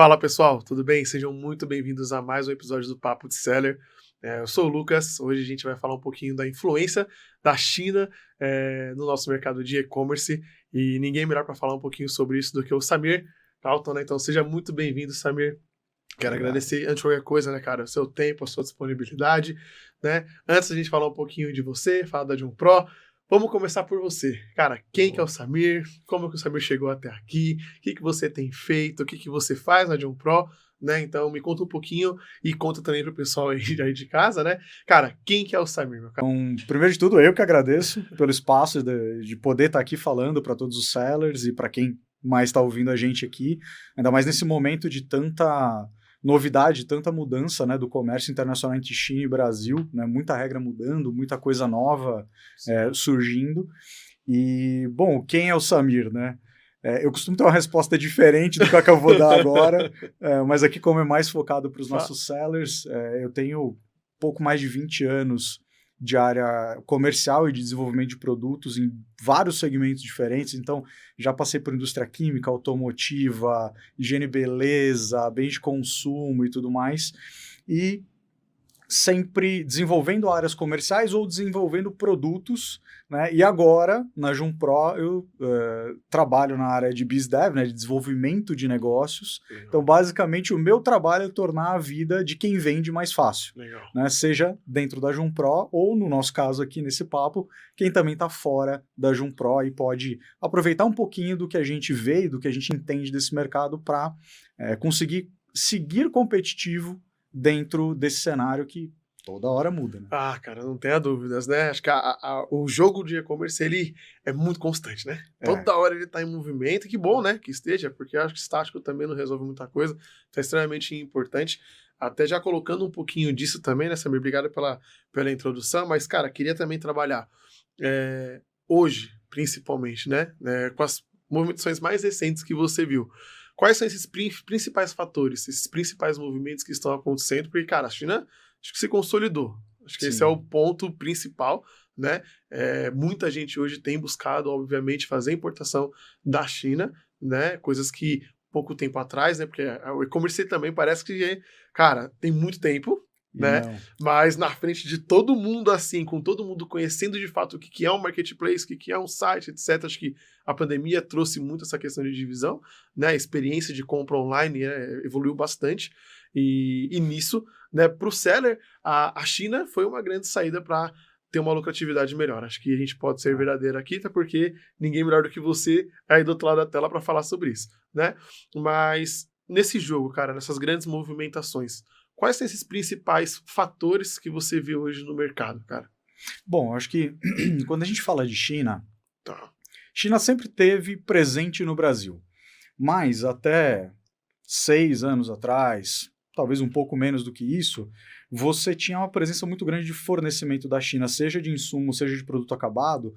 Fala pessoal, tudo bem? Sejam muito bem-vindos a mais um episódio do Papo de Seller. Eu sou o Lucas, hoje a gente vai falar um pouquinho da influência da China no nosso mercado de e-commerce e ninguém melhor para falar um pouquinho sobre isso do que o Samir Dalton, né? Então seja muito bem-vindo, Samir. Quero agradecer, antes de qualquer coisa, né, cara, o seu tempo, a sua disponibilidade, né? Antes da gente falar um pouquinho de você, falar da Jun Pro, vamos começar por você. Cara, quem que é o Samir? Como que o Samir chegou até aqui? O que que você tem feito? O que que você faz na Jun Pro? Né? Então, me conta um pouquinho e conta também pro pessoal aí de casa, né? Cara, quem que é o Samir, meu cara? Primeiro de tudo, eu que agradeço pelo espaço de poder estar aqui falando para todos os sellers e para quem mais está ouvindo a gente aqui, ainda mais nesse momento de tanta novidade, tanta mudança, né, do comércio internacional entre China e Brasil, né, muita regra mudando, muita coisa nova surgindo. E, bom, quem é o Samir, né? Eu costumo ter uma resposta diferente do que eu vou dar agora, mas aqui, como é mais focado para os nossos sellers, eu tenho pouco mais de 20 anos de área comercial e de desenvolvimento de produtos em vários segmentos diferentes. Então, já passei por indústria química, automotiva, higiene e beleza, bens de consumo e tudo mais. E sempre desenvolvendo áreas comerciais ou desenvolvendo produtos, né? E agora, na Jun Pro, eu trabalho na área de BizDev, né? De desenvolvimento de negócios. Legal. Então, basicamente, o meu trabalho é tornar a vida de quem vende mais fácil. Legal. Né? Seja dentro da Jun Pro ou, no nosso caso aqui nesse papo, quem também está fora da Jun Pro e pode aproveitar um pouquinho do que a gente vê e do que a gente entende desse mercado para conseguir seguir competitivo dentro desse cenário que toda hora muda, né? Ah, cara, não tenha dúvidas, né? Acho que o jogo de e-commerce, ele é muito constante, né? Toda hora ele tá em movimento, e que bom, né, que esteja, porque eu acho que estático também não resolve muita coisa, então é extremamente importante. Até já colocando um pouquinho disso também, né, Samir? Obrigado pela introdução, mas, cara, queria também trabalhar hoje, principalmente, né, com as movimentações mais recentes que você viu. Quais são esses principais fatores, esses principais movimentos que estão acontecendo? Porque, cara, a China acho que se consolidou. Acho que esse é o ponto principal, né? Muita gente hoje tem buscado, obviamente, fazer importação da China, né? Coisas que pouco tempo atrás, né? Porque o e-commerce também parece que, cara, tem muito tempo, né? Mas na frente de todo mundo, assim, com todo mundo conhecendo de fato o que é um marketplace, o que é um site, etc. Acho que a pandemia trouxe muito essa questão de divisão, né? A experiência de compra online evoluiu bastante. E nisso, né, para o seller, a China foi uma grande saída para ter uma lucratividade melhor. Acho que a gente pode ser verdadeiro aqui, até porque ninguém melhor do que você aí do outro lado da tela para falar sobre isso, né? Mas nesse jogo, cara, nessas grandes movimentações, quais são esses principais fatores que você vê hoje no mercado, cara? Bom, acho que quando a gente fala de China, China sempre teve presente no Brasil, mas até 6 anos atrás, talvez um pouco menos do que isso, você tinha uma presença muito grande de fornecimento da China, seja de insumo, seja de produto acabado,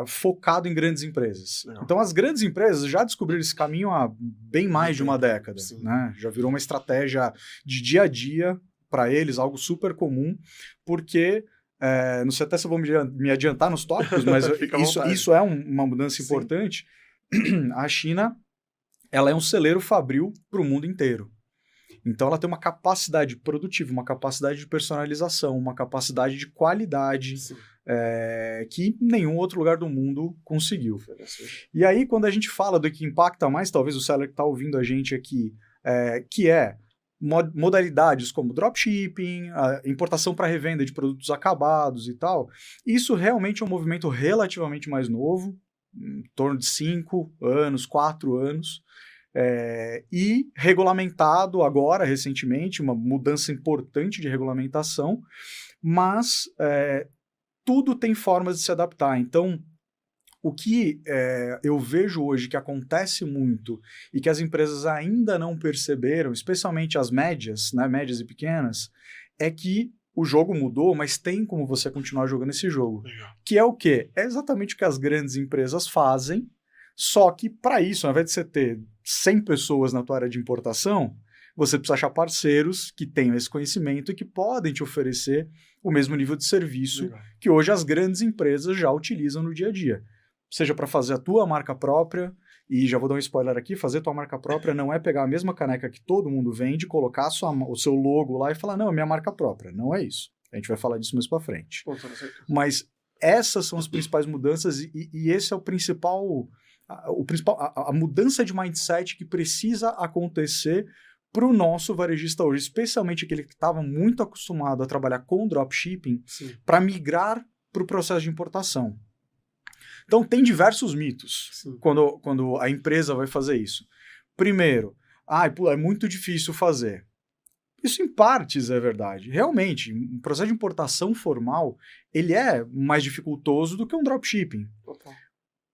focado em grandes empresas. Legal. Então, as grandes empresas já descobriram esse caminho há bem mais de uma década. Né? Já virou uma estratégia de dia a dia para eles, algo super comum, porque, não sei até se eu vou me adiantar nos tópicos, mas isso é uma mudança importante. A China, ela é um celeiro fabril para o mundo inteiro. Então, ela tem uma capacidade produtiva, uma capacidade de personalização, uma capacidade de qualidade que nenhum outro lugar do mundo conseguiu. E aí, quando a gente fala do que impacta mais, talvez o seller que está ouvindo a gente aqui, que é modalidades como dropshipping, a importação para revenda de produtos acabados e tal, isso realmente é um movimento relativamente mais novo, em torno de 5 anos, 4 anos, e regulamentado agora, recentemente, uma mudança importante de regulamentação, mas tudo tem formas de se adaptar. Então, o que eu vejo hoje que acontece muito e que as empresas ainda não perceberam, especialmente as médias, né, médias e pequenas, é que o jogo mudou, mas tem como você continuar jogando esse jogo. Legal. Que é o quê? É exatamente o que as grandes empresas fazem, só que para isso, ao invés de você ter 100 pessoas na tua área de importação, você precisa achar parceiros que tenham esse conhecimento e que podem te oferecer o mesmo nível de serviço que hoje as grandes empresas já utilizam no dia a dia. seja para fazer a tua marca própria, e já vou dar um spoiler aqui, fazer tua marca própria não é pegar a mesma caneca que todo mundo vende, colocar o seu logo lá e falar, não, é minha marca própria. Não é isso. A gente vai falar disso mais para frente. Mas essas são as principais mudanças e esse é o principal, a mudança de mindset que precisa acontecer para o nosso varejista hoje, especialmente aquele que estava muito acostumado a trabalhar com dropshipping, para migrar para o processo de importação. Então, tem diversos mitos quando a empresa vai fazer isso. Primeiro, é muito difícil fazer. Isso, em partes, é verdade. Realmente, um processo de importação formal, ele é mais dificultoso do que um dropshipping.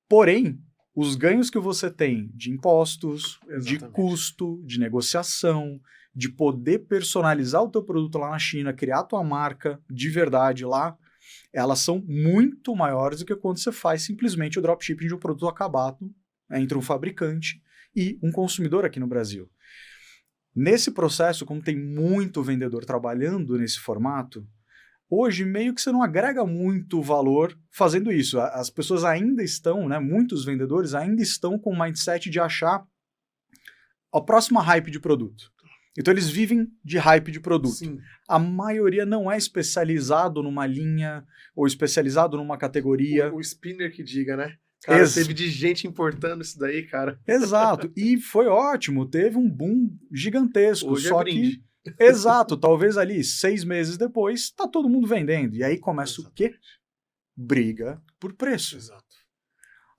Porém, os ganhos que você tem de impostos, de custo, de negociação, de poder personalizar o teu produto lá na China, criar a tua marca de verdade lá, elas são muito maiores do que quando você faz simplesmente o dropshipping de um produto acabado entre um fabricante e um consumidor aqui no Brasil. Nesse processo, como tem muito vendedor trabalhando nesse formato, hoje meio que você não agrega muito valor fazendo isso. As pessoas ainda estão, né, muitos vendedores ainda estão com o mindset de achar a próxima hype de produto. Então eles vivem de hype de produto. Sim. A maioria não é especializado numa linha ou especializado numa categoria. O spinner que diga, né? Cara, teve de gente importando isso daí, cara. Exato. E foi ótimo. Teve um boom gigantesco. Hoje só é brinde. Exato. Talvez ali 6 meses depois tá todo mundo vendendo. E aí começa o quê? Briga por preço. Exato.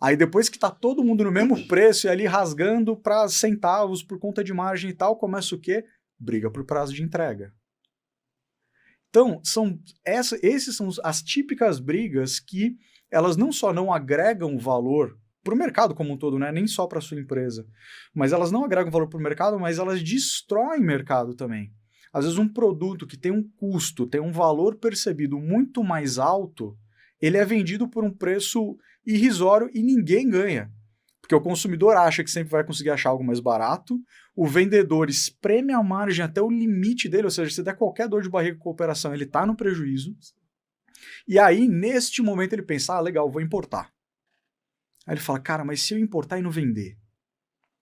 Aí depois que tá todo mundo no mesmo preço e ali rasgando para centavos por conta de margem e tal, começa o quê? Briga por prazo de entrega. Então, esses são as típicas brigas que elas não só não agregam valor para o mercado como um todo, né? Nem só para sua empresa, mas elas não agregam valor para o mercado, mas elas destroem mercado também. Às vezes um produto que tem um custo, tem um valor percebido muito mais alto, ele é vendido por um preço irrisório e ninguém ganha. Porque o consumidor acha que sempre vai conseguir achar algo mais barato, o vendedor espreme a margem até o limite dele, ou seja, se der qualquer dor de barriga com a operação, ele está no prejuízo. E aí, neste momento, ele pensa, legal, vou importar. Aí ele fala, cara, mas se eu importar e não vender,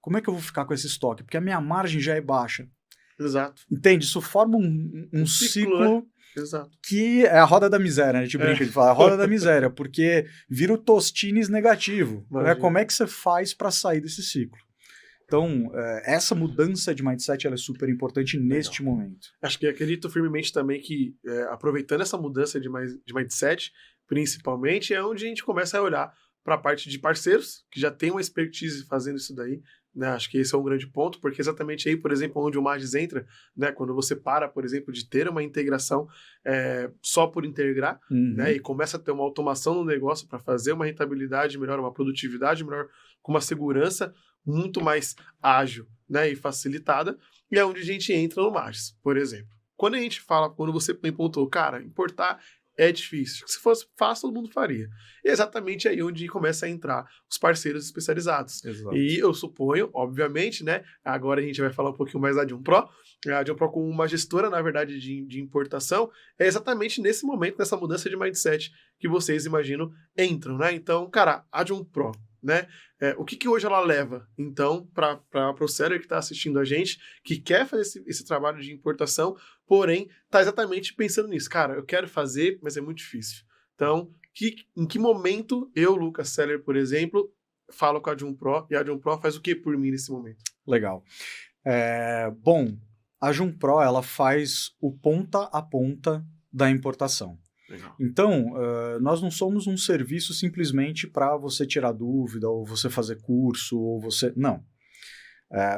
como é que eu vou ficar com esse estoque? Porque a minha margem já é baixa. Exato. Entende? Isso forma um ciclo né? Exato. Que é a roda da miséria, né? A gente brinca de falar, a roda da miséria, porque vira o Tostines negativo. Né? Como é que você faz para sair desse ciclo? Então, essa mudança de mindset ela é super importante neste momento. Acho que acredito firmemente também que, aproveitando essa mudança de mindset, principalmente, é onde a gente começa a olhar para a parte de parceiros, que já tem uma expertise fazendo isso daí. Né, acho que esse é um grande ponto, porque exatamente aí, por exemplo, onde o Magis entra, né, quando você para, por exemplo, de ter uma integração só por integrar, né, e começa a ter uma automação no negócio para fazer uma rentabilidade melhor, uma produtividade melhor, com uma segurança muito mais ágil, né, e facilitada, e é onde a gente entra no Magis, por exemplo. Quando a gente fala, quando você me pontuou, cara, importar é difícil. Se fosse fácil, todo mundo faria. E é exatamente aí onde começa a entrar os parceiros especializados. Exato. E eu suponho, obviamente, né? Agora a gente vai falar um pouquinho mais da Jun Pro. A Jun Pro, como uma gestora, na verdade, de importação, é exatamente nesse momento, nessa mudança de mindset que vocês, imagino, entram, né? Então, cara, a Jun Pro, né? O que hoje ela leva, então, para o seller que está assistindo a gente, que quer fazer esse trabalho de importação, porém, está exatamente pensando nisso. Cara, eu quero fazer, mas é muito difícil. Então, em que momento eu, Lucas Seller, por exemplo, falo com a Jun Pro e a Jun Pro faz o que por mim nesse momento? Legal. Bom, a Jun Pro ela faz o ponta a ponta da importação. Legal. Então, nós não somos um serviço simplesmente para você tirar dúvida, ou você fazer curso, ou você... Não.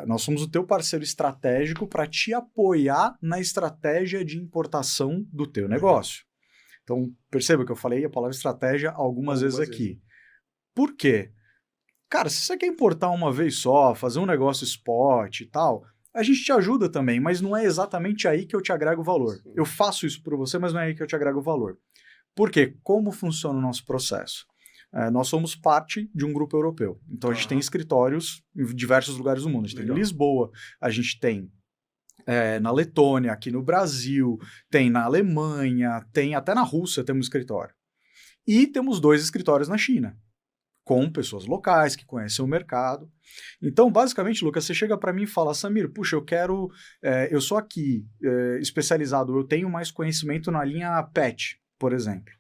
Nós somos o teu parceiro estratégico para te apoiar na estratégia de importação do teu negócio. Então, perceba que eu falei a palavra estratégia algumas vezes aqui. Por quê? Cara, se você quer importar uma vez só, fazer um negócio spot e tal... A gente te ajuda também, mas não é exatamente aí que eu te agrego valor. Sim. Eu faço isso por você, mas não é aí que eu te agrego valor. Por quê? Como funciona o nosso processo? Nós somos parte de um grupo europeu. Então, a gente tem escritórios em diversos lugares do mundo. A gente tem em Lisboa, a gente tem na Letônia, aqui no Brasil, tem na Alemanha, tem até na Rússia temos escritório. E temos 2 escritórios na China. com pessoas locais que conhecem o mercado. Então, basicamente, Lucas, você chega para mim e fala, Samir, puxa, eu sou aqui especializado, eu tenho mais conhecimento na linha pet, por exemplo,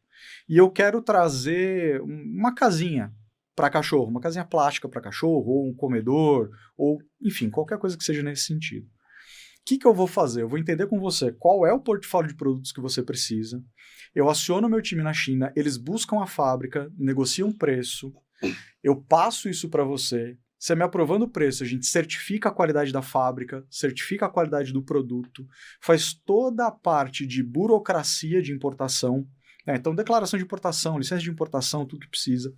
e eu quero trazer uma casinha para cachorro, uma casinha plástica para cachorro, ou um comedor, ou, enfim, qualquer coisa que seja nesse sentido. O que eu vou fazer? Eu vou entender com você qual é o portfólio de produtos que você precisa, eu aciono meu time na China, eles buscam a fábrica, negociam preço, eu passo isso para você, você me aprovando o preço, a gente certifica a qualidade da fábrica, certifica a qualidade do produto, faz toda a parte de burocracia de importação, então declaração de importação, licença de importação, tudo que precisa,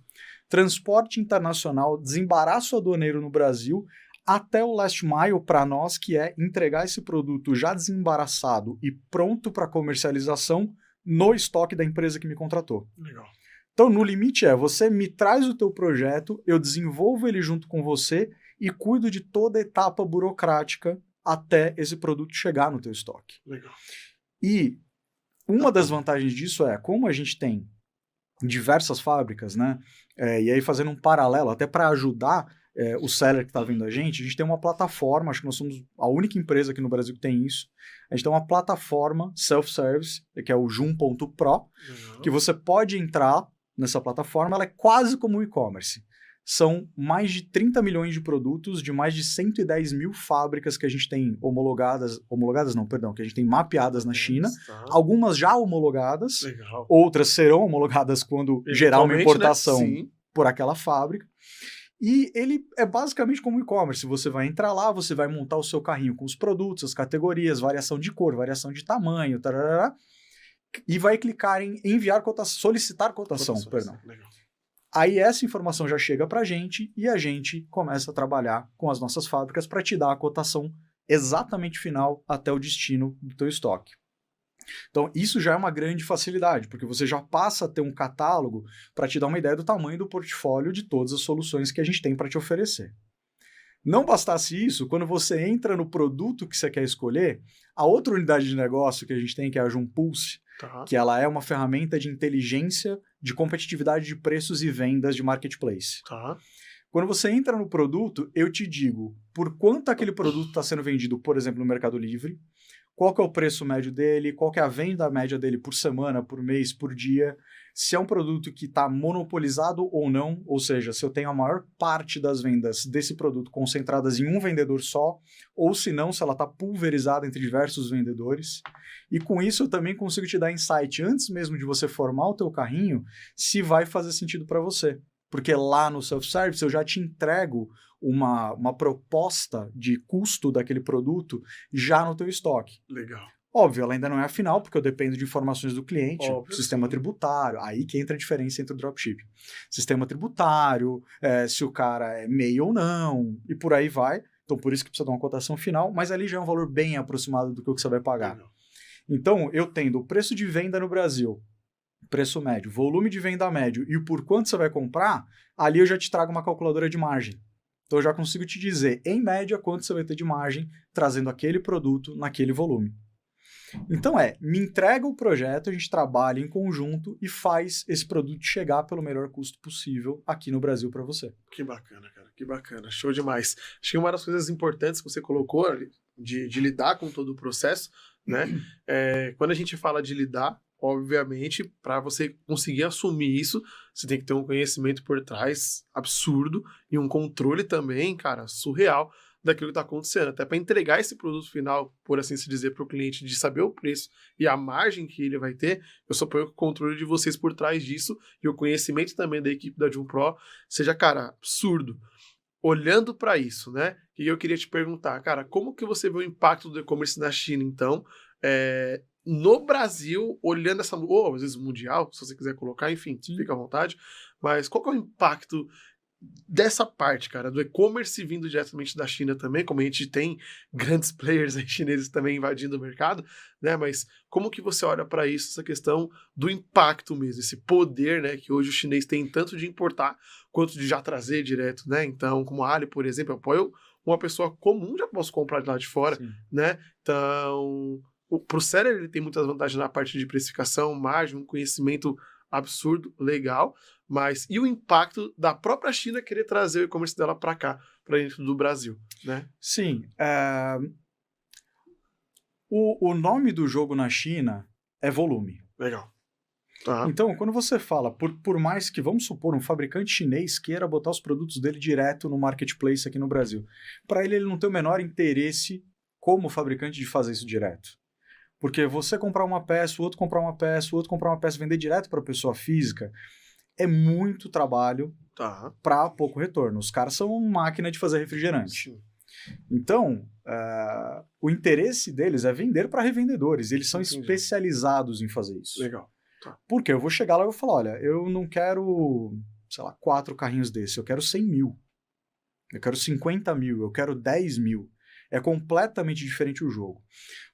transporte internacional, desembaraço aduaneiro no Brasil, até o last mile para nós, que é entregar esse produto já desembaraçado e pronto para comercialização no estoque da empresa que me contratou. Legal. Então, no limite você me traz o teu projeto, eu desenvolvo ele junto com você e cuido de toda a etapa burocrática até esse produto chegar no teu estoque. Legal. E uma das vantagens disso como a gente tem diversas fábricas, né? E aí fazendo um paralelo, até para ajudar o seller que está vendo a gente tem uma plataforma, acho que nós somos a única empresa aqui no Brasil que tem isso. A gente tem uma plataforma self-service, que é o Joom.pro, que você pode entrar nessa plataforma, ela é quase como um e-commerce. São mais de 30 milhões de produtos de mais de 110 mil fábricas que a gente tem que a gente tem mapeadas na China, algumas já homologadas, legal, outras serão homologadas quando gerar uma importação, né? Por aquela fábrica. E ele é basicamente como e-commerce, você vai entrar lá, você vai montar o seu carrinho com os produtos, as categorias, variação de cor, variação de tamanho, tarará, e vai clicar em enviar cotação, solicitar cotação, perdão. Legal. Aí essa informação já chega para a gente e a gente começa a trabalhar com as nossas fábricas para te dar a cotação exatamente final até o destino do teu estoque. Então, isso já é uma grande facilidade, porque você já passa a ter um catálogo para te dar uma ideia do tamanho do portfólio de todas as soluções que a gente tem para te oferecer. Não bastasse isso, quando você entra no produto que você quer escolher, a outra unidade de negócio que a gente tem, que é a Jumpulse, que ela é uma ferramenta de inteligência de competitividade de preços e vendas de marketplace. Quando você entra no produto, eu te digo por quanto aquele produto está sendo vendido, por exemplo, no Mercado Livre, qual que é o preço médio dele, qual que é a venda média dele por semana, por mês, por dia, se é um produto que está monopolizado ou não, ou seja, se eu tenho a maior parte das vendas desse produto concentradas em um vendedor só, ou se não, se ela está pulverizada entre diversos vendedores. E com isso eu também consigo te dar insight, antes mesmo de você formar o teu carrinho, se vai fazer sentido para você. Porque lá no self-service eu já te entrego uma proposta de custo daquele produto já no teu estoque. Legal. Óbvio, ela ainda não é a final, porque eu dependo de informações do cliente, óbvio, sistema tributário, aí que entra a diferença entre o dropshipping. Sistema tributário, se o cara é MEI ou não, e por aí vai. Então, por isso que precisa dar uma cotação final, mas ali já é um valor bem aproximado do que você vai pagar. Legal. Então, eu tendo o preço de venda no Brasil, preço médio, volume de venda médio e por quanto você vai comprar, ali eu já te trago uma calculadora de margem. Então eu já consigo te dizer, em média, quanto você vai ter de margem trazendo aquele produto naquele volume. Então me entrega o projeto, a gente trabalha em conjunto e faz esse produto chegar pelo melhor custo possível aqui no Brasil para você. Que bacana, cara, que bacana, show demais. Acho que uma das coisas importantes que você colocou de lidar com todo o processo, né? Quando a gente fala de lidar, obviamente, para você conseguir assumir isso, você tem que ter um conhecimento por trás absurdo e um controle também, cara, surreal daquilo que está acontecendo. Até para entregar esse produto final, por assim se dizer, para o cliente, de saber o preço e a margem que ele vai ter, eu suponho que o controle de vocês por trás disso e o conhecimento também da equipe da Jumpro seja, cara, absurdo. Olhando para isso, né? E eu queria te perguntar, cara, como que você vê o impacto do e-commerce na China, então, no Brasil, olhando essa, ou às vezes mundial, se você quiser colocar, enfim, fica à vontade, mas qual que é o impacto dessa parte, cara, do e-commerce vindo diretamente da China também, como a gente tem grandes players aí chineses também invadindo o mercado, né, mas como que você olha para isso, essa questão do impacto mesmo, esse poder, né, que hoje o chinês tem tanto de importar, quanto de já trazer direto, né, então, como a Ali, por exemplo, eu apoio uma pessoa comum, já posso comprar de lá de fora, sim, né, então... Para o seller ele tem muitas vantagens na parte de precificação, margem, um conhecimento absurdo, legal, Mas e o impacto da própria China querer trazer o e-commerce dela para cá, para dentro do Brasil, né? Sim. O nome do jogo na China é volume. Legal. Tá. Então, quando você fala, por mais que, vamos supor, um fabricante chinês queira botar os produtos dele direto no marketplace aqui no Brasil, para ele não tem o menor interesse como fabricante de fazer isso direto. Porque você comprar uma peça, o outro comprar uma peça, o outro comprar uma peça, vender direto para a pessoa física, é muito trabalho para pouco retorno. Os caras são uma máquina de fazer refrigerante. Sim. Então, o interesse deles é vender para revendedores. Eles são especializados em fazer isso. Legal. Tá. Porque eu vou chegar lá e vou falar, olha, eu não quero, sei lá, 4 carrinhos desses, eu quero 100 mil. Eu quero 50 mil, eu quero 10 mil. É completamente diferente o jogo.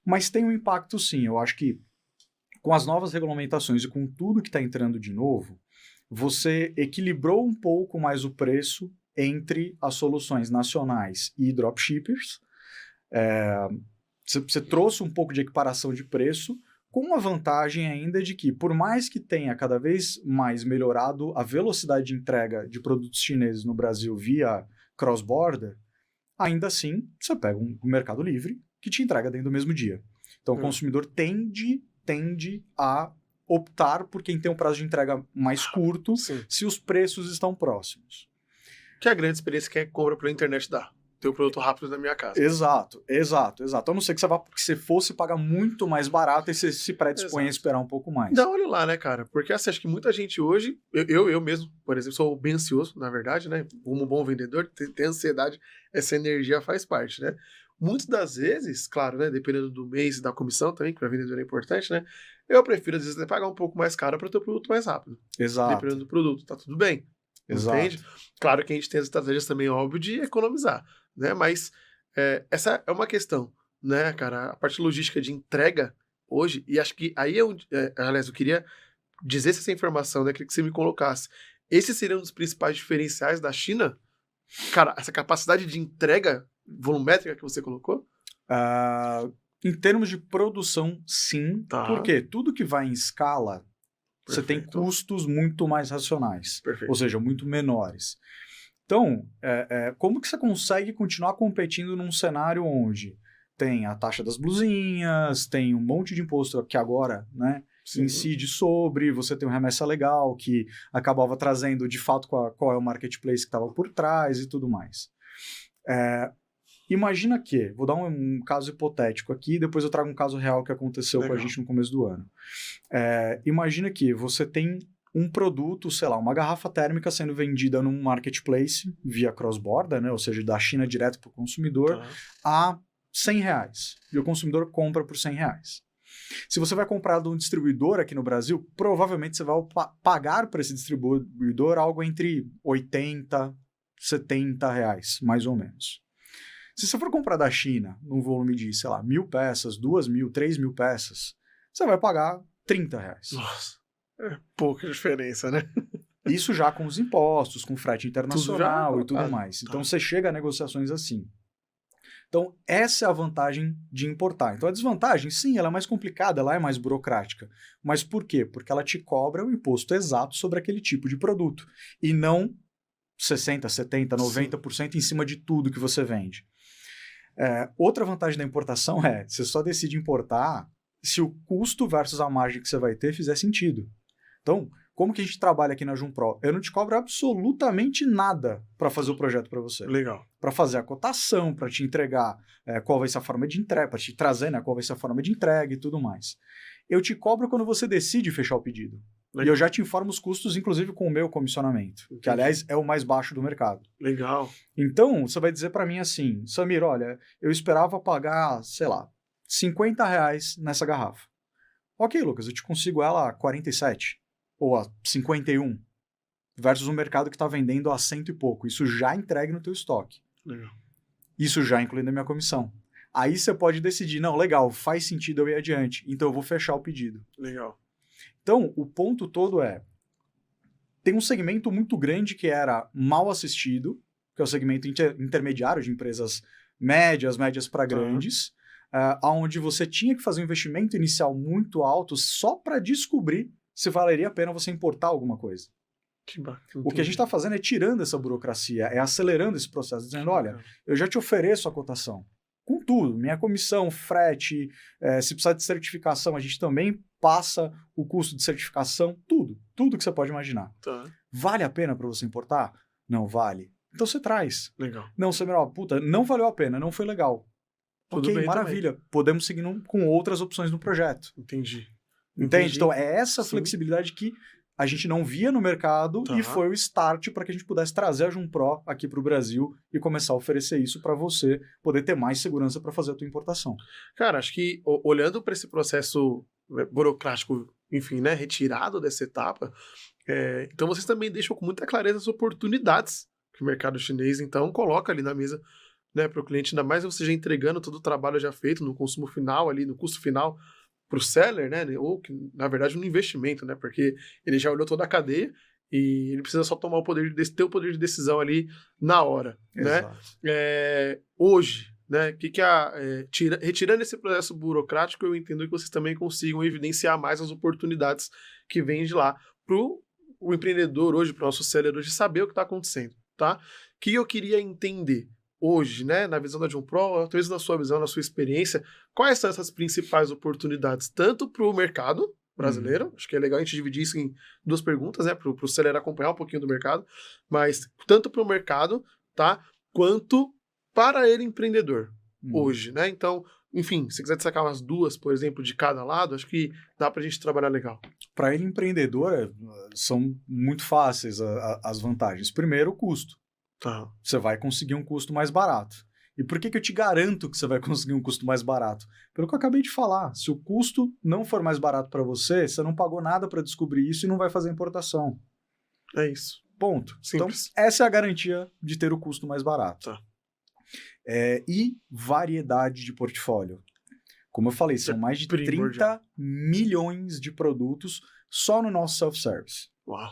Mas tem um impacto sim. Eu acho que com as novas regulamentações e com tudo que está entrando de novo, você equilibrou um pouco mais o preço entre as soluções nacionais e dropshippers. Você trouxe um pouco de equiparação de preço, com a vantagem ainda de que, por mais que tenha cada vez mais melhorado a velocidade de entrega de produtos chineses no Brasil via cross-border, ainda assim, você pega um Mercado Livre que te entrega dentro do mesmo dia. Então, o consumidor tende a optar por quem tem um prazo de entrega mais curto, se os preços estão próximos. Que é a grande experiência que quem compra pela internet dá. Ter o produto rápido na minha casa. Exato. A não ser que você vá, porque você fosse pagar muito mais barato e você se predispõe a esperar um pouco mais. Não, olha lá, né, cara? Porque assim, acho que muita gente hoje, eu mesmo, por exemplo, sou bem ansioso, na verdade, né? Como um bom vendedor, ter ansiedade, essa energia faz parte, né? Muitas das vezes, claro, né, dependendo do mês e da comissão também, que para vendedor é importante, né? Eu prefiro, às vezes, pagar um pouco mais caro para ter o produto mais rápido. Exato. Dependendo do produto, tá tudo bem. Exato. Entende? Claro que a gente tem as estratégias também, óbvio, de economizar, né? Mas essa é uma questão, né, cara? A parte logística de entrega hoje, e acho que aí aliás, eu queria dizer essa informação, né? Queria que você me colocasse. Esse seria um dos principais diferenciais da China? Cara, essa capacidade de entrega volumétrica que você colocou? Em termos de produção, sim. Porque tudo que vai em escala, você tem custos muito mais racionais. Perfeito. Ou seja, muito menores. Então, como que você consegue continuar competindo num cenário onde tem a taxa das blusinhas, tem um monte de imposto que agora, né, incide sobre, você tem uma remessa legal que acabava trazendo, de fato, qual é o marketplace que estava por trás e tudo mais. Imagina que, vou dar um caso hipotético aqui, depois eu trago um caso real que aconteceu com a gente no começo do ano. Imagina que você tem um produto, sei lá, uma garrafa térmica sendo vendida num marketplace via cross-border, né, ou seja, da China direto para o consumidor, a R$100. E o consumidor compra por R$100. Se você vai comprar de um distribuidor aqui no Brasil, provavelmente você vai pagar para esse distribuidor algo entre R$80, R$70, mais ou menos. Se você for comprar da China num volume de, sei lá, 1.000 peças, 2.000, 3.000 peças, você vai pagar R$30. Nossa, é pouca diferença, né? Isso já com os impostos, com frete internacional e tudo mais. Então você chega a negociações assim. Então essa é a vantagem de importar. Então a desvantagem, sim, ela é mais complicada, ela é mais burocrática. Mas por quê? Porque ela te cobra o imposto exato sobre aquele tipo de produto. E não 60%, 70%, 90% em cima de tudo que você vende. Outra vantagem da importação você só decide importar se o custo versus a margem que você vai ter fizer sentido. Então, como que a gente trabalha aqui na Jumpro? Eu não te cobro absolutamente nada para fazer o projeto para você. Legal. Para fazer a cotação, para te entregar qual vai ser a forma de entrega, para te trazer qual vai ser a forma de entrega e tudo mais. Eu te cobro quando você decide fechar o pedido. Legal. E eu já te informo os custos, inclusive com o meu comissionamento, que, aliás, é o mais baixo do mercado. Legal. Então, você vai dizer para mim assim, Samir, olha, eu esperava pagar, sei lá, R$50 nessa garrafa. Ok, Lucas, eu te consigo ela a 47 ou a 51, versus um mercado que está vendendo a 100 e pouco. Isso já entregue no teu estoque. Legal. Isso já incluindo a minha comissão. Aí você pode decidir, não, legal, faz sentido eu ir adiante, então eu vou fechar o pedido. Legal. Então, o ponto todo tem um segmento muito grande que era mal assistido, que é o segmento intermediário de empresas médias para grandes, onde você tinha que fazer um investimento inicial muito alto só para descobrir se valeria a pena você importar alguma coisa. Que bacana. O que a gente está fazendo é tirando essa burocracia, é acelerando esse processo, dizendo, olha, eu já te ofereço a cotação. Com tudo, minha comissão, frete, se precisar de certificação, a gente também passa o custo de certificação, tudo que você pode imaginar. Tá. Vale a pena para você importar? Não vale. Então você traz. Legal. Não, você puta, não valeu a pena, não foi legal. Tudo Ok, bem maravilha. Também. Podemos seguir com outras opções no projeto. Entendi. Entende? Então é essa Sim. flexibilidade que a gente não via no mercado e foi o start para que a gente pudesse trazer a Junpro aqui para o Brasil e começar a oferecer isso para você poder ter mais segurança para fazer a tua importação. Cara, acho que olhando para esse processo burocrático, enfim, né, retirado dessa etapa, então vocês também deixam com muita clareza as oportunidades que o mercado chinês, então, coloca ali na mesa, né, para o cliente, ainda mais você já entregando todo o trabalho já feito no consumo final ali, no custo final, para o seller, né, ou que, na verdade, no investimento, né, porque ele já olhou toda a cadeia e ele precisa só tomar ter o poder de decisão ali na hora, Exato. né? Hoje, né, retirando esse processo burocrático, eu entendo que vocês também consigam evidenciar mais as oportunidades que vêm de lá para o empreendedor hoje, para o nosso seller hoje, saber o que está acontecendo, tá? Que eu queria entender hoje, né, na visão da Junpro, talvez na sua visão, na sua experiência, quais são essas principais oportunidades, tanto para o mercado brasileiro, acho que é legal a gente dividir isso em duas perguntas, né, para o seller acompanhar um pouquinho do mercado, mas tanto para o mercado, tá, quanto para ele empreendedor, hoje, né, então, enfim, se quiser destacar umas duas, por exemplo, de cada lado, acho que dá para a gente trabalhar legal. Para ele empreendedor, são muito fáceis as vantagens. Primeiro, o custo. Tá. Você vai conseguir um custo mais barato. E por que eu te garanto que você vai conseguir um custo mais barato? Pelo que eu acabei de falar, se o custo não for mais barato para você, você não pagou nada para descobrir isso e não vai fazer importação. É isso. Ponto. Simples. Então, essa é a garantia de ter o custo mais barato. Tá. E variedade de portfólio. Como eu falei, são mais de 30 milhões de produtos só no nosso self-service. Uau.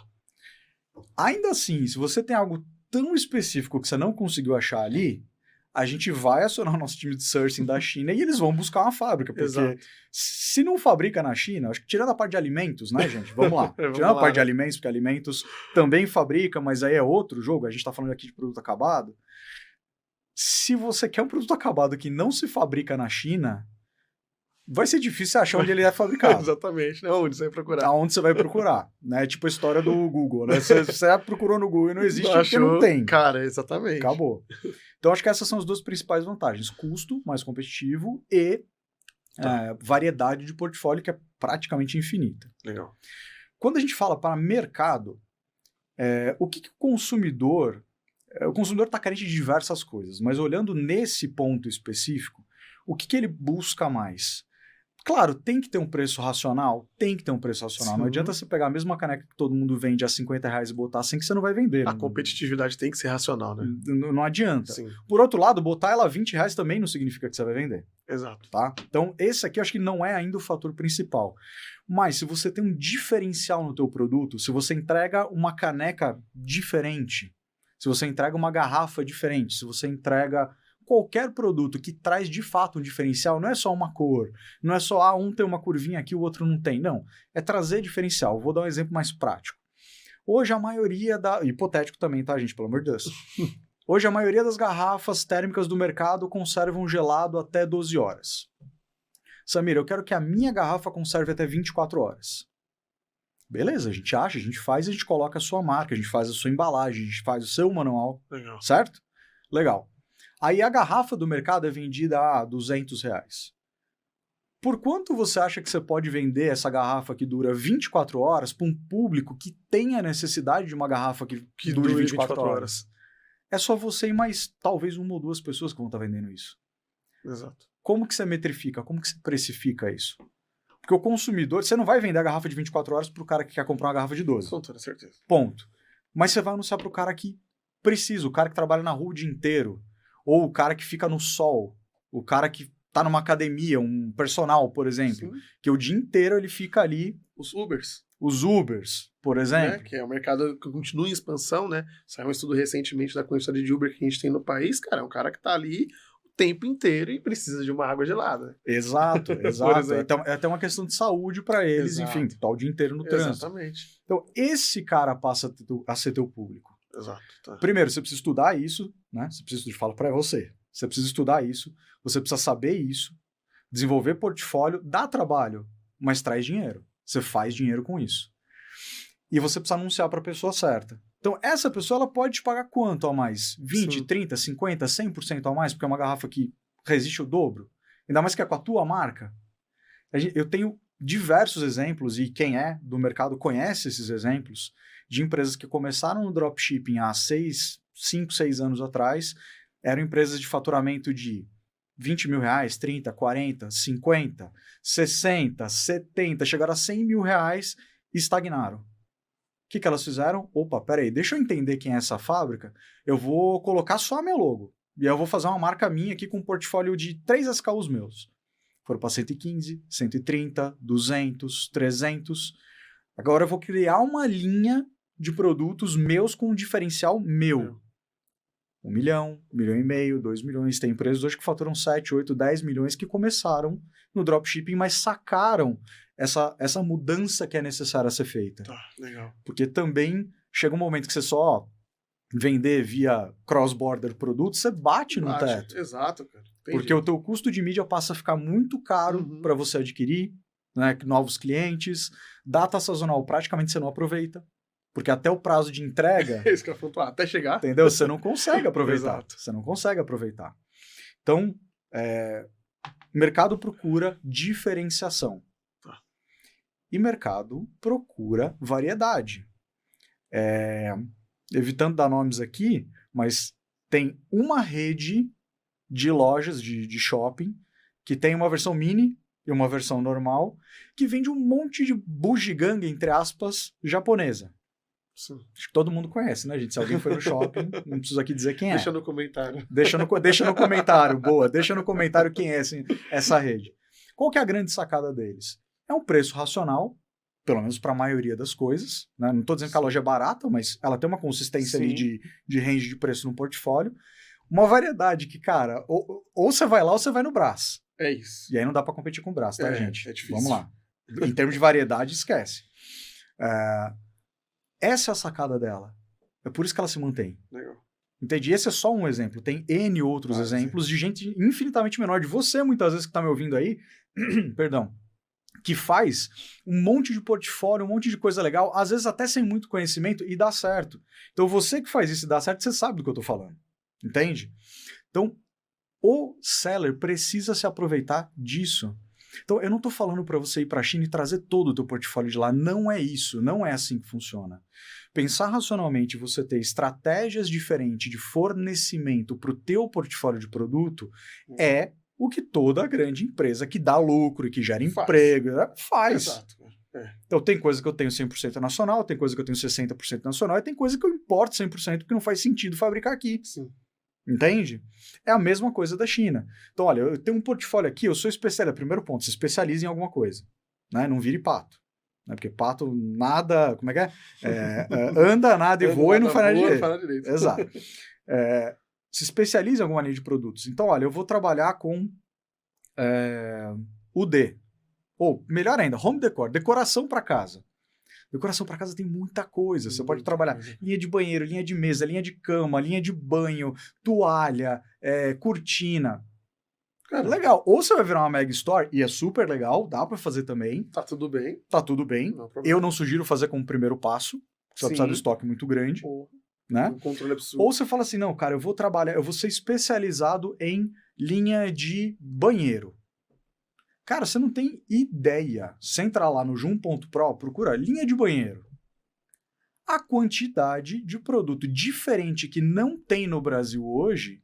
Ainda assim, se você tem algo tão específico que você não conseguiu achar ali, a gente vai acionar o nosso time de sourcing da China e eles vão buscar uma fábrica, porque Exato. Se não fabrica na China, acho que tirando a parte de alimentos, né, gente? Vamos lá. Tirando a parte de alimentos, porque alimentos também fabrica, mas aí é outro jogo, a gente tá falando aqui de produto acabado. Se você quer um produto acabado que não se fabrica na China, vai ser difícil achar onde ele é fabricado. Exatamente. Onde você vai procurar? Aonde você vai procurar, né? Tipo a história do Google, né? Você procurou no Google e não existe porque não tem. Cara, exatamente. Acabou. Então, acho que essas são as duas principais vantagens. Custo mais competitivo e variedade de portfólio que é praticamente infinita. Legal. Quando a gente fala para mercado, o que o consumidor... O consumidor está carente de diversas coisas, mas olhando nesse ponto específico, o que ele busca mais? Claro, tem que ter um preço racional? Tem que ter um preço racional. Sim. Não adianta você pegar a mesma caneca que todo mundo vende a R$50 e botar 100 que você não vai vender. A competitividade tem que ser racional, né? Não adianta. Sim. Por outro lado, botar ela R$20 também não significa que você vai vender. Exato. Tá? Então, esse aqui eu acho que não é ainda o fator principal. Mas se você tem um diferencial no teu produto, se você entrega uma caneca diferente, se você entrega uma garrafa diferente, se você entrega qualquer produto que traz de fato um diferencial, não é só uma cor, não é só um tem uma curvinha aqui, o outro não tem, não. É trazer diferencial. Vou dar um exemplo mais prático. Hoje a maioria hipotético também, tá, gente? Pelo amor de Deus. Hoje a maioria das garrafas térmicas do mercado conservam gelado até 12 horas. Samir, eu quero que a minha garrafa conserve até 24 horas. Beleza, a gente acha, a gente faz, a gente coloca a sua marca, a gente faz a sua embalagem, a gente faz o seu manual. Legal. Certo? Legal. Aí a garrafa do mercado é vendida a R$200. Por quanto você acha que você pode vender essa garrafa que dura 24 horas para um público que tem a necessidade de uma garrafa que dure 24 horas? É só você e mais talvez uma ou duas pessoas que vão estar vendendo isso. Exato. Como que você metrifica? Como que você precifica isso? Porque o consumidor, você não vai vender a garrafa de 24 horas para o cara que quer comprar uma garrafa de 12. Com toda certeza. Ponto. Mas você vai anunciar para o cara que precisa, o cara que trabalha na rua o dia inteiro, ou o cara que fica no sol, o cara que tá numa academia, um personal, por exemplo, Sim. que o dia inteiro ele fica ali. Os Ubers. Os Ubers, por exemplo. Que é um mercado que continua em expansão, né? Saiu um estudo recentemente da quantidade de Uber que a gente tem no país, cara, é um cara que tá ali o tempo inteiro e precisa de uma água gelada. Exato, exato. Então, é até uma questão de saúde para eles, Exato. enfim, tá o dia inteiro no trânsito. Exatamente. Então, esse cara passa a ser teu público. Exato. Tá. Primeiro, você precisa estudar isso, né? Você precisa, eu falo para você, você precisa estudar isso, você precisa saber isso, desenvolver portfólio, dá trabalho, mas traz dinheiro. Você faz dinheiro com isso. E você precisa anunciar para a pessoa certa. Então, essa pessoa ela pode te pagar quanto a mais? 20, Sim. 30, 50, 100% a mais? Porque é uma garrafa que resiste o dobro? Ainda mais que é com a tua marca. Eu tenho diversos exemplos, e quem é do mercado conhece esses exemplos, de empresas que começaram no dropshipping há 5, 6 anos atrás, eram empresas de faturamento de 20 mil reais, 30, 40, 50, 60, 70, chegaram a 100 mil reais e estagnaram. O que elas fizeram? Opa, peraí, deixa eu entender quem é essa fábrica, eu vou colocar só a minha logo, e eu vou fazer uma marca minha aqui com um portfólio de 3 SKUs meus. Foram para 115, 130, 200, 300. Agora eu vou criar uma linha de produtos meus com um diferencial meu. 1 milhão, 1,5 milhão, 2 milhões. Tem empresas hoje que faturam 7, 8, 10 milhões que começaram no dropshipping, mas sacaram essa mudança que é necessária ser feita. Tá, legal. Porque também chega um momento que você só vender via cross-border produtos, você bate no teto. Exato, cara. Porque o teu custo de mídia passa a ficar muito caro para você adquirir, né, novos clientes. Data sazonal praticamente você não aproveita. Porque até o prazo de entrega... É isso que eu falo, até chegar. Entendeu? Você não consegue aproveitar. Exato. Você não consegue aproveitar. Então, mercado procura diferenciação. Tá. E mercado procura variedade. Evitando dar nomes aqui, mas tem uma rede de lojas de shopping que tem uma versão mini e uma versão normal que vende um monte de bugiganga, entre aspas, japonesa. Sim. Acho que todo mundo conhece, né, gente? Se alguém foi no shopping, não preciso aqui dizer quem é. Deixa no comentário. Deixa no comentário, boa. Deixa no comentário quem é essa rede. Qual que é a grande sacada deles? É um preço racional, pelo menos para a maioria das coisas. Né? Não estou dizendo que a loja é barata, mas ela tem uma consistência ali de range de preço no portfólio. Uma variedade que, cara, ou você vai lá ou você vai no Brás. É isso. E aí não dá para competir com o Brás, tá, gente? É difícil. Vamos lá. Em termos de variedade, esquece. Essa é a sacada dela. É por isso que ela se mantém. Legal. Entendi? Esse é só um exemplo. Tem N outros exemplos de gente infinitamente menor. De você, muitas vezes, que está me ouvindo aí, perdão, que faz um monte de portfólio, um monte de coisa legal, às vezes até sem muito conhecimento, e dá certo. Então, você que faz isso e dá certo, você sabe do que eu estou falando. Entende? Então, o seller precisa se aproveitar disso. Então, eu não estou falando para você ir para a China e trazer todo o teu portfólio de lá. Não é isso. Não é assim que funciona. Pensar racionalmente, você ter estratégias diferentes de fornecimento para o teu portfólio de produto é o que toda grande empresa que dá lucro e que gera emprego faz. Exato. Então, tem coisa que eu tenho 100% nacional, tem coisa que eu tenho 60% nacional e tem coisa que eu importo 100% porque não faz sentido fabricar aqui. Sim. Entende? É a mesma coisa da China. Então, olha, eu tenho um portfólio aqui, eu sou especialista. Primeiro ponto, se especialize em alguma coisa. Né? Não vire pato. Né? Porque pato nada... Como é que é? Anda, nada e voa e não faz nada direito. Exato. Se especialize em alguma linha de produtos. Então, olha, eu vou trabalhar com UD. Ou, melhor ainda, home decor, decoração para casa. Decoração para casa tem muita coisa. Você pode trabalhar linha de banheiro, linha de mesa, linha de cama, linha de banho, toalha, cortina. Cara, legal. Ou você vai virar uma mega store, e é super legal, dá para fazer também. Tá tudo bem. Tá tudo bem. Eu não sugiro fazer como primeiro passo, você vai precisar de estoque muito grande. Né? Um controle absurdo. Ou você fala assim, não, cara, eu vou ser especializado em linha de banheiro. Cara, você não tem ideia. Você entra lá no Joom.pro, procura linha de banheiro. A quantidade de produto diferente que não tem no Brasil hoje,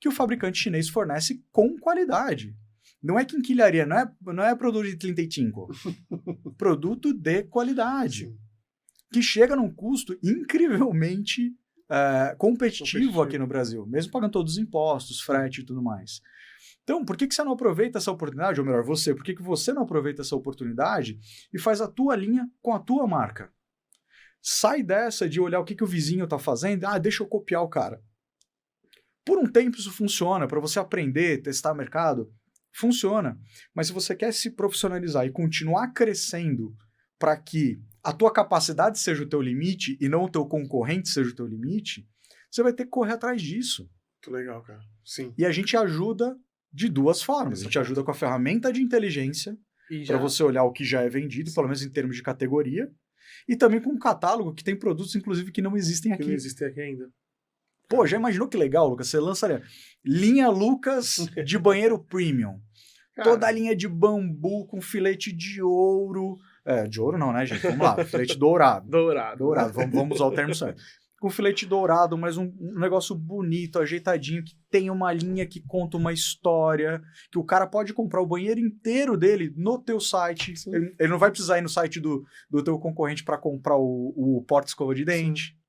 que o fabricante chinês fornece com qualidade. Não é quinquilharia, não é produto de 35. Produto de qualidade. Sim. Que chega num custo incrivelmente competitivo aqui no Brasil, mesmo pagando todos os impostos, frete e tudo mais. Então, por que você não aproveita essa oportunidade? Ou melhor, você, por que você não aproveita essa oportunidade e faz a tua linha com a tua marca? Sai dessa de olhar o que o vizinho está fazendo, deixa eu copiar o cara. Por um tempo isso funciona, para você aprender, testar mercado, funciona. Mas se você quer se profissionalizar e continuar crescendo para que a tua capacidade seja o teu limite e não o teu concorrente seja o teu limite, você vai ter que correr atrás disso. Muito legal, cara. Sim. E a gente ajuda de duas formas. A gente ajuda com a ferramenta de inteligência para você olhar o que já é vendido, pelo menos em termos de categoria, e também com um catálogo que tem produtos, inclusive, que não existem aqui. Que não existem aqui ainda. Pô, já imaginou que legal, Lucas? Você lança linha Lucas de banheiro premium. Cara, toda a linha de bambu com filete de ouro. De ouro não, né, gente? Vamos lá, filete dourado. Dourado. Vamos usar o termo certo. Com filete dourado, mas um negócio bonito, ajeitadinho, que tem uma linha que conta uma história, que o cara pode comprar o banheiro inteiro dele no teu site. Ele não vai precisar ir no site do teu concorrente para comprar o porta-escova de dente. Sim.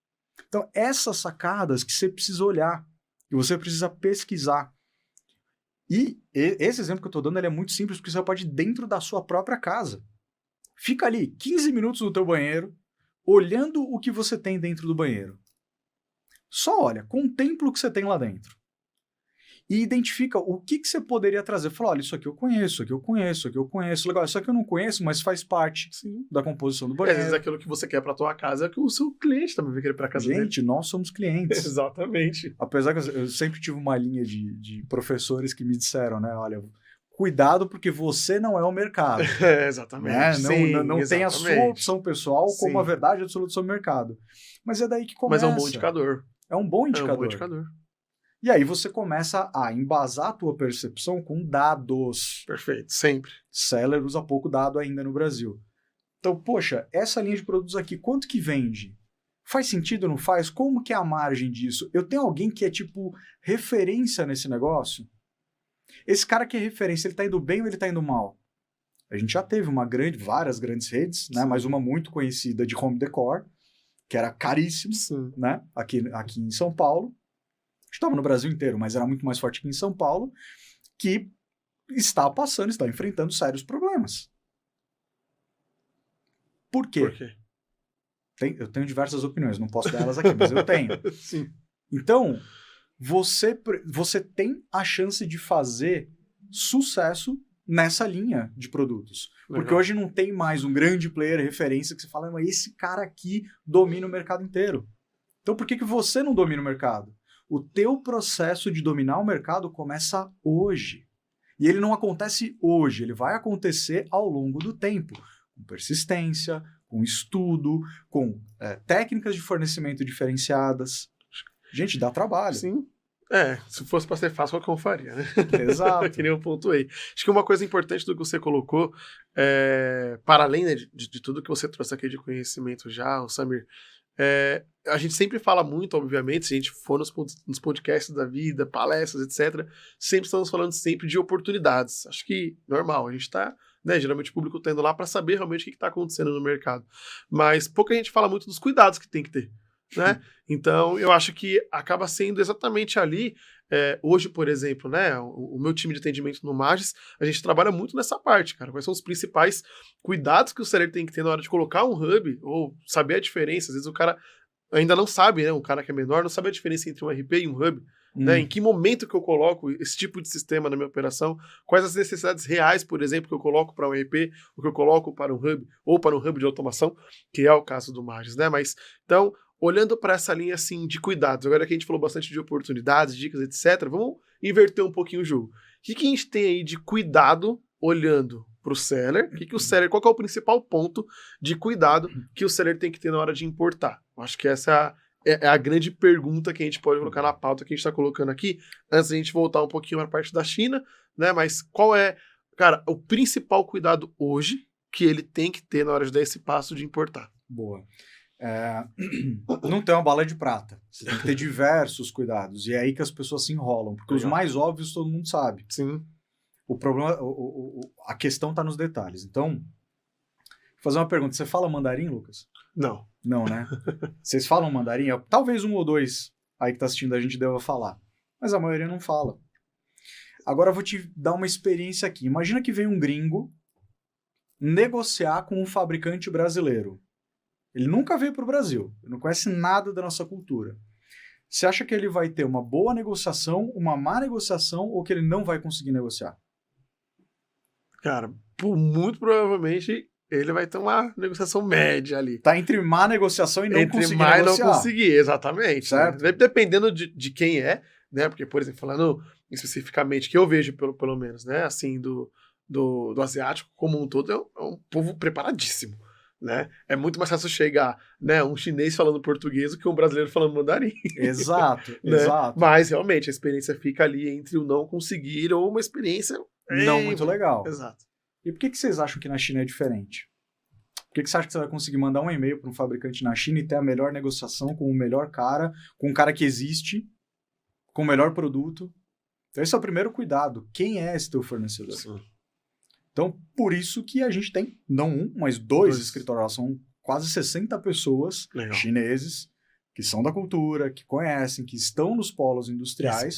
Então, essas sacadas que você precisa olhar, que você precisa pesquisar. E esse exemplo que eu estou dando ele é muito simples, porque você pode ir dentro da sua própria casa. Fica ali 15 minutos no teu banheiro, olhando o que você tem dentro do banheiro. Só olha, contempla o que você tem lá dentro. E identifica o que você poderia trazer. Fala, olha, isso aqui eu conheço, isso aqui eu conheço, isso aqui eu conheço. Legal, isso aqui eu não conheço, mas faz parte da composição do banheiro. Às vezes aquilo que você quer para tua casa é que o seu cliente também vai querer para casa dele. Gente, nós somos clientes. Exatamente. Apesar que eu sempre tive uma linha de professores que me disseram, né, olha, cuidado porque você não é o mercado. Exatamente. Né? Sim, não tem a sua opção pessoal como a verdade absoluta sobre o mercado. Mas é daí que começa. Mas é um bom indicador. É um bom indicador. É um bom indicador. E aí você começa a embasar a tua percepção com dados. Perfeito, sempre. Seller usa pouco dado ainda no Brasil. Então, poxa, essa linha de produtos aqui, quanto que vende? Faz sentido ou não faz? Como que é a margem disso? Eu tenho alguém que é, tipo, referência nesse negócio? Esse cara que é referência, ele tá indo bem ou ele tá indo mal? A gente já teve várias grandes redes, né? Mas uma muito conhecida de home decor, que era caríssimo, né? Aqui em São Paulo. Estava no Brasil inteiro, mas era muito mais forte que em São Paulo, que está enfrentando sérios problemas. Por quê? Por quê? Eu tenho diversas opiniões, não posso dar elas aqui, mas eu tenho. Sim. Então, você tem a chance de fazer sucesso nessa linha de produtos. Legal. Porque hoje não tem mais um grande player referência que você fala, mas esse cara aqui domina o mercado inteiro. Então, por que você não domina o mercado? O teu processo de dominar o mercado começa hoje. E ele não acontece hoje, ele vai acontecer ao longo do tempo. Com persistência, com estudo, com técnicas de fornecimento diferenciadas. Gente, dá trabalho. Sim. Se fosse para ser fácil, qualquer um faria, né? Exato. Que nem eu pontuei. Acho que uma coisa importante do que você colocou, para além, né, de tudo que você trouxe aqui de conhecimento já, Samir, a gente sempre fala muito, obviamente, se a gente for nos podcasts da vida, palestras, etc., sempre estamos falando sempre de oportunidades. Acho que normal, a gente está, né, geralmente o público está indo lá para saber realmente o que está acontecendo no mercado. Mas pouca gente fala muito dos cuidados que tem que ter, né? Então, eu acho que acaba sendo exatamente ali, hoje, por exemplo, né, o meu time de atendimento no Magis, a gente trabalha muito nessa parte, cara. Quais são os principais cuidados que o seller tem que ter na hora de colocar um hub, ou saber a diferença. Às vezes o cara ainda não sabe, né, um cara que é menor, não sabe a diferença entre um RP e um hub. Né? Em que momento que eu coloco esse tipo de sistema na minha operação, quais as necessidades reais, por exemplo, que eu coloco para um RP, o que eu coloco para um hub, ou para um hub de automação, que é o caso do Magis, né? Mas, então, olhando para essa linha assim de cuidados, agora que a gente falou bastante de oportunidades, dicas, etc., vamos inverter um pouquinho o jogo. O que a gente tem aí de cuidado olhando para o seller? Qual que é o principal ponto de cuidado que o seller tem que ter na hora de importar? Eu acho que essa é a grande pergunta que a gente pode colocar na pauta que a gente está colocando aqui, antes da gente voltar um pouquinho para a parte da China, né? Mas qual é, cara, o principal cuidado hoje que ele tem que ter na hora de dar esse passo de importar? Boa. Não tem uma bala de prata. Você tem que ter diversos cuidados. E é aí que as pessoas se enrolam. Porque os mais óbvios todo mundo sabe. Sim. O problema, a questão está nos detalhes. Então, vou fazer uma pergunta. Você fala mandarim, Lucas? Não. Não, né? Vocês falam mandarim? Talvez um ou dois aí que tá assistindo a gente deva falar. Mas a maioria não fala. Agora eu vou te dar uma experiência aqui. Imagina que vem um gringo negociar com um fabricante brasileiro. Ele nunca veio para o Brasil. Ele não conhece nada da nossa cultura. Você acha que ele vai ter uma boa negociação, uma má negociação ou que ele não vai conseguir negociar? Cara, muito provavelmente ele vai ter uma negociação média ali. Tá entre má negociação e não conseguir Entre má e negociar. não conseguir, exatamente. Certo. Né? Dependendo de quem é, né? Porque, por exemplo, falando especificamente, que eu vejo pelo menos, né? Assim, do asiático como um todo, é um povo preparadíssimo. Né? É muito mais fácil chegar, né, um chinês falando português do que um brasileiro falando mandarim. Exato, né? exato. Mas, realmente, a experiência fica ali entre o não conseguir ou uma experiência... Não muito legal. Exato. E por que vocês acham que na China é diferente? Por que você acha que você vai conseguir mandar um e-mail para um fabricante na China e ter a melhor negociação com o melhor cara, com um cara que existe, com o melhor produto? Então esse é o primeiro cuidado. Quem é esse teu fornecedor? Sim. Então, por isso que a gente tem, não um, mas dois escritórios. São quase 60 pessoas chineses que são da cultura, que conhecem, que estão nos polos industriais.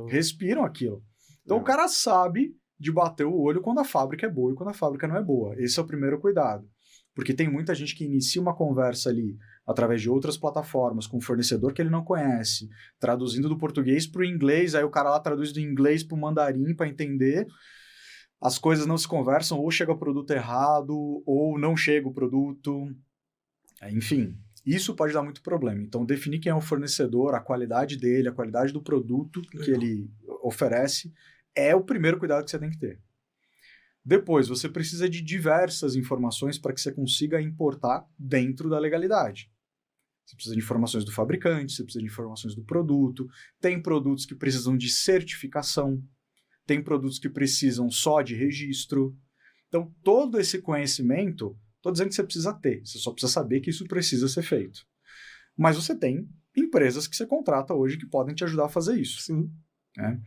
Respiram aquilo. Então o cara sabe de bater o olho quando a fábrica é boa e quando a fábrica não é boa. Esse é o primeiro cuidado. Porque tem muita gente que inicia uma conversa ali através de outras plataformas, com um fornecedor que ele não conhece, traduzindo do português para o inglês, aí o cara lá traduz do inglês para o mandarim para entender. As coisas não se conversam, ou chega o produto errado, ou não chega o produto. Enfim, isso pode dar muito problema. Então, definir quem é o fornecedor, a qualidade dele, a qualidade do produto que ele oferece, é o primeiro cuidado que você tem que ter. Depois, você precisa de diversas informações para que você consiga importar dentro da legalidade. Você precisa de informações do fabricante, você precisa de informações do produto. Tem produtos que precisam de certificação, tem produtos que precisam só de registro. Então, todo esse conhecimento, estou dizendo que você precisa ter. Você só precisa saber que isso precisa ser feito. Mas você tem empresas que você contrata hoje que podem te ajudar a fazer isso. Sim. Né?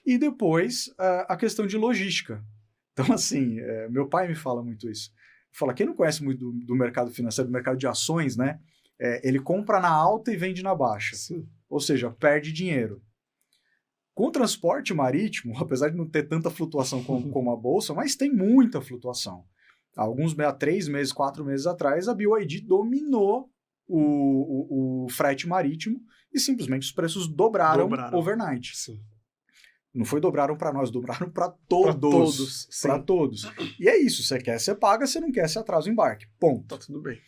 E depois, a questão de logística. Então, assim, meu pai me fala muito isso. Fala, quem não conhece muito do mercado financeiro, do mercado de ações, né? Ele compra na alta e vende na baixa. Sim. Ou seja, perde dinheiro. Com o transporte marítimo, apesar de não ter tanta flutuação como a Bolsa, mas tem muita flutuação. Há 3 meses, 4 meses atrás, a BYD dominou o frete marítimo e simplesmente os preços dobraram. Overnight. Sim. Não foi dobraram para nós, dobraram para todos. Para todos. E é isso, você quer, você paga, você não quer, você atrasa o embarque. Ponto. Tá tudo bem.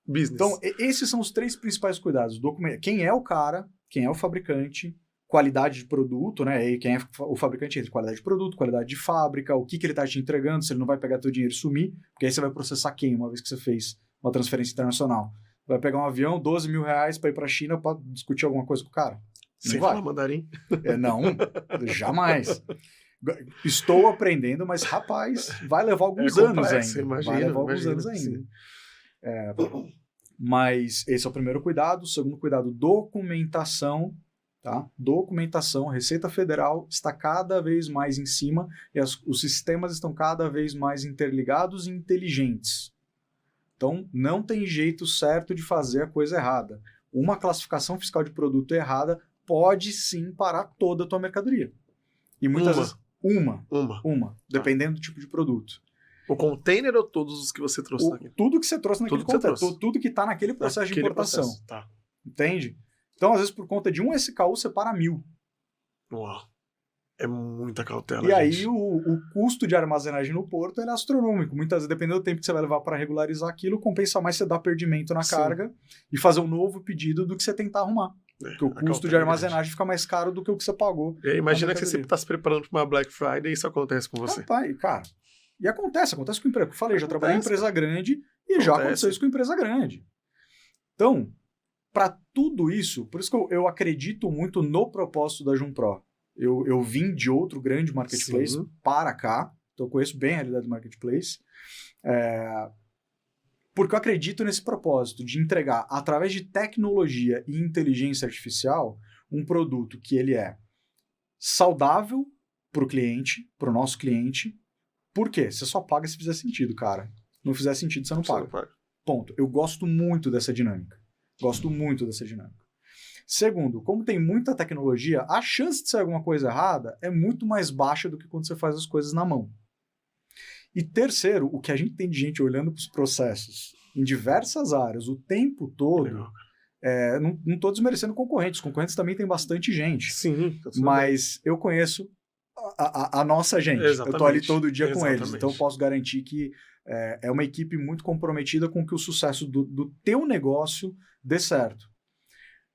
Business. Então, esses são os 3 principais cuidados. Quem é o cara, quem é o fabricante, qualidade de produto, né? E quem é o fabricante entre qualidade de produto, qualidade de fábrica, o que ele está te entregando, se ele não vai pegar teu dinheiro e sumir, porque aí você vai processar quem, uma vez que você fez uma transferência internacional? Vai pegar um avião, R$12 mil para ir para a China para discutir alguma coisa com o cara? Sem falar mandarim? Não, jamais. Estou aprendendo, mas, rapaz, vai levar alguns anos ainda. Imagina, vai levar alguns anos ainda. Mas esse é o primeiro cuidado. O segundo cuidado, documentação. Tá? Documentação, Receita Federal está cada vez mais em cima e os sistemas estão cada vez mais interligados e inteligentes. Então, não tem jeito certo de fazer a coisa errada. Uma classificação fiscal de produto errada pode sim parar toda a tua mercadoria. E muitas vezes, uma, dependendo do tipo de produto. O container ou todos os que você trouxe naquele? Tudo que você trouxe naquele container. Tudo que está naquele processo de importação. Tá. Entende? Então, às vezes, por conta de um SKU, você para 1.000. Uau. É muita cautela, E aí, o custo de armazenagem no porto é astronômico. Muitas vezes, dependendo do tempo que você vai levar para regularizar aquilo, compensa mais você dar perdimento na carga e fazer um novo pedido do que você tentar arrumar. Porque o custo de armazenagem fica mais caro do que o que você pagou. E aí, imagina que você está se preparando para uma Black Friday e isso acontece com você. Rapaz, cara. E acontece com empresa. Eu falei, já trabalhei em empresa grande e já aconteceu isso com empresa grande. Então, para tudo isso, por isso que eu acredito muito no propósito da Junpro. Eu vim de outro grande marketplace para cá, então eu conheço bem a realidade do marketplace, porque eu acredito nesse propósito de entregar, através de tecnologia e inteligência artificial, um produto que ele é saudável para o cliente, para o nosso cliente. Por quê? Você só paga se fizer sentido, cara. Não fizer sentido, você não paga. Ponto. Eu gosto muito dessa dinâmica. Segundo, como tem muita tecnologia, a chance de sair alguma coisa errada é muito mais baixa do que quando você faz as coisas na mão. E terceiro, o que a gente tem de gente olhando para os processos em diversas áreas o tempo todo Não estou desmerecendo concorrentes. Os concorrentes também tem bastante gente. Sim. Mas eu conheço a nossa gente. Exatamente. Eu estou ali todo dia com Exatamente. eles. Então eu posso garantir que é uma equipe muito comprometida com que o sucesso do teu negócio dê certo.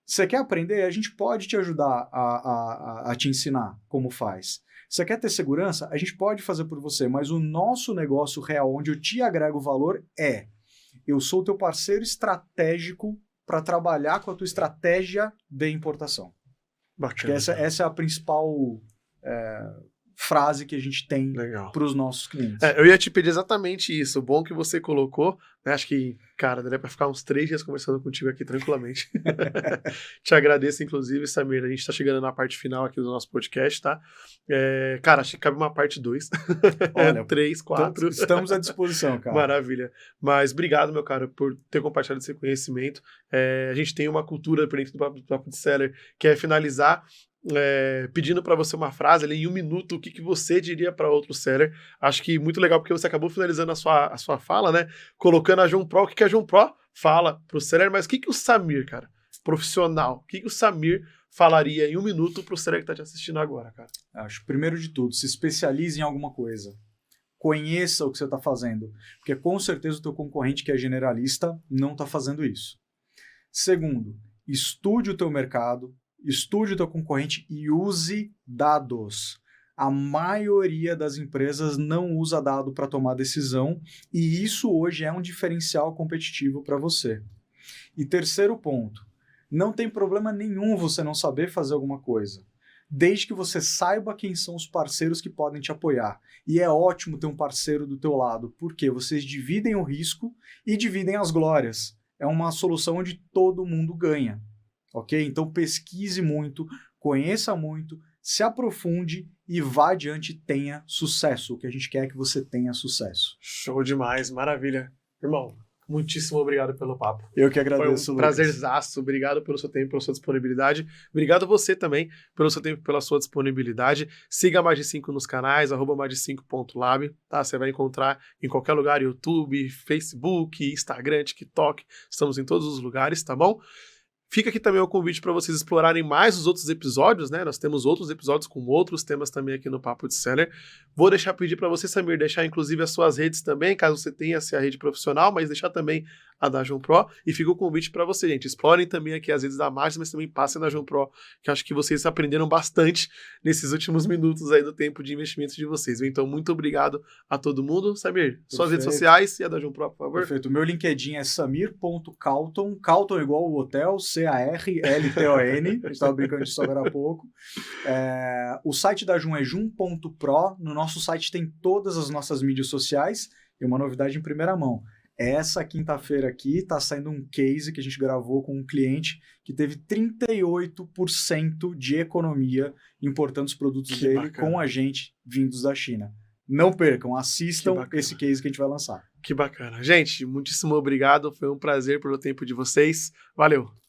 Você quer aprender? A gente pode te ajudar a te ensinar como faz. Você quer ter segurança? A gente pode fazer por você, mas o nosso negócio real, onde eu te agrego valor, eu sou o teu parceiro estratégico para trabalhar com a tua estratégia de importação. Bacana. Essa é a principal frase que a gente tem para os nossos clientes. Eu ia te pedir exatamente isso. O bom que você colocou, né? Acho que, cara, daria para ficar uns 3 dias conversando contigo aqui tranquilamente. Te agradeço, inclusive, Samir. A gente está chegando na parte final aqui do nosso podcast, tá? Cara, acho que cabe uma parte 2. Olha, 3, 4. Estamos à disposição, cara. Maravilha. Mas obrigado, meu cara, por ter compartilhado esse conhecimento. A gente tem uma cultura por dentro do Papo de Seller, que é finalizar pedindo para você uma frase ali em 1 minuto, o que você diria para outro seller. Acho que muito legal, porque você acabou finalizando a sua fala, né? Colocando a João Pro. O que a João Pro fala pro seller, mas o que o Samir, cara, profissional, o que o Samir falaria em 1 minuto pro seller que tá te assistindo agora, cara? Acho, primeiro de tudo, se especialize em alguma coisa. Conheça o que você está fazendo, porque com certeza o teu concorrente que é generalista não está fazendo isso. Segundo, estude o teu mercado, estude o teu concorrente e use dados. A maioria das empresas não usa dado para tomar decisão e isso hoje é um diferencial competitivo para você. E terceiro ponto, não tem problema nenhum você não saber fazer alguma coisa, desde que você saiba quem são os parceiros que podem te apoiar. E é ótimo ter um parceiro do teu lado, porque vocês dividem o risco e dividem as glórias. É uma solução onde todo mundo ganha. Ok? Então pesquise muito, conheça muito, se aprofunde e vá adiante e tenha sucesso. O que a gente quer é que você tenha sucesso. Show demais, maravilha. Irmão, muitíssimo obrigado pelo papo. Eu que agradeço, Foi um prazerzaço. Obrigado pelo seu tempo, pela sua disponibilidade. Obrigado a você também pelo seu tempo, pela sua disponibilidade. Siga a Mais de 5 nos canais, @mais5.lab, tá? Você vai encontrar em qualquer lugar, YouTube, Facebook, Instagram, TikTok. Estamos em todos os lugares, tá bom? Fica aqui também o convite para vocês explorarem mais os outros episódios, né? Nós temos outros episódios com outros temas também aqui no Papo de Seller. Vou pedir para você, Samir, deixar inclusive as suas redes também, caso você tenha a rede profissional, mas deixar também a da João Pro. E fica o convite para você, gente. Explorem também aqui as redes da Margem, mas também passem na João Pro, que eu acho que vocês aprenderam bastante nesses últimos minutos aí do tempo de investimento de vocês. Então, muito obrigado a todo mundo. Samir, suas redes sociais e a da João Pro, por favor. Perfeito. O meu LinkedIn é samir.calton. Calton igual o hotel, Carlton. A gente estava brincando disso agora há pouco. O site da Jun é jun.pro. No nosso site tem todas as nossas mídias sociais e uma novidade em primeira mão. Essa quinta-feira aqui está saindo um case que a gente gravou com um cliente que teve 38% de economia importando os produtos dele com a gente vindos da China. Não percam, assistam esse case que a gente vai lançar. Que bacana. Gente, muitíssimo obrigado. Foi um prazer pelo tempo de vocês. Valeu!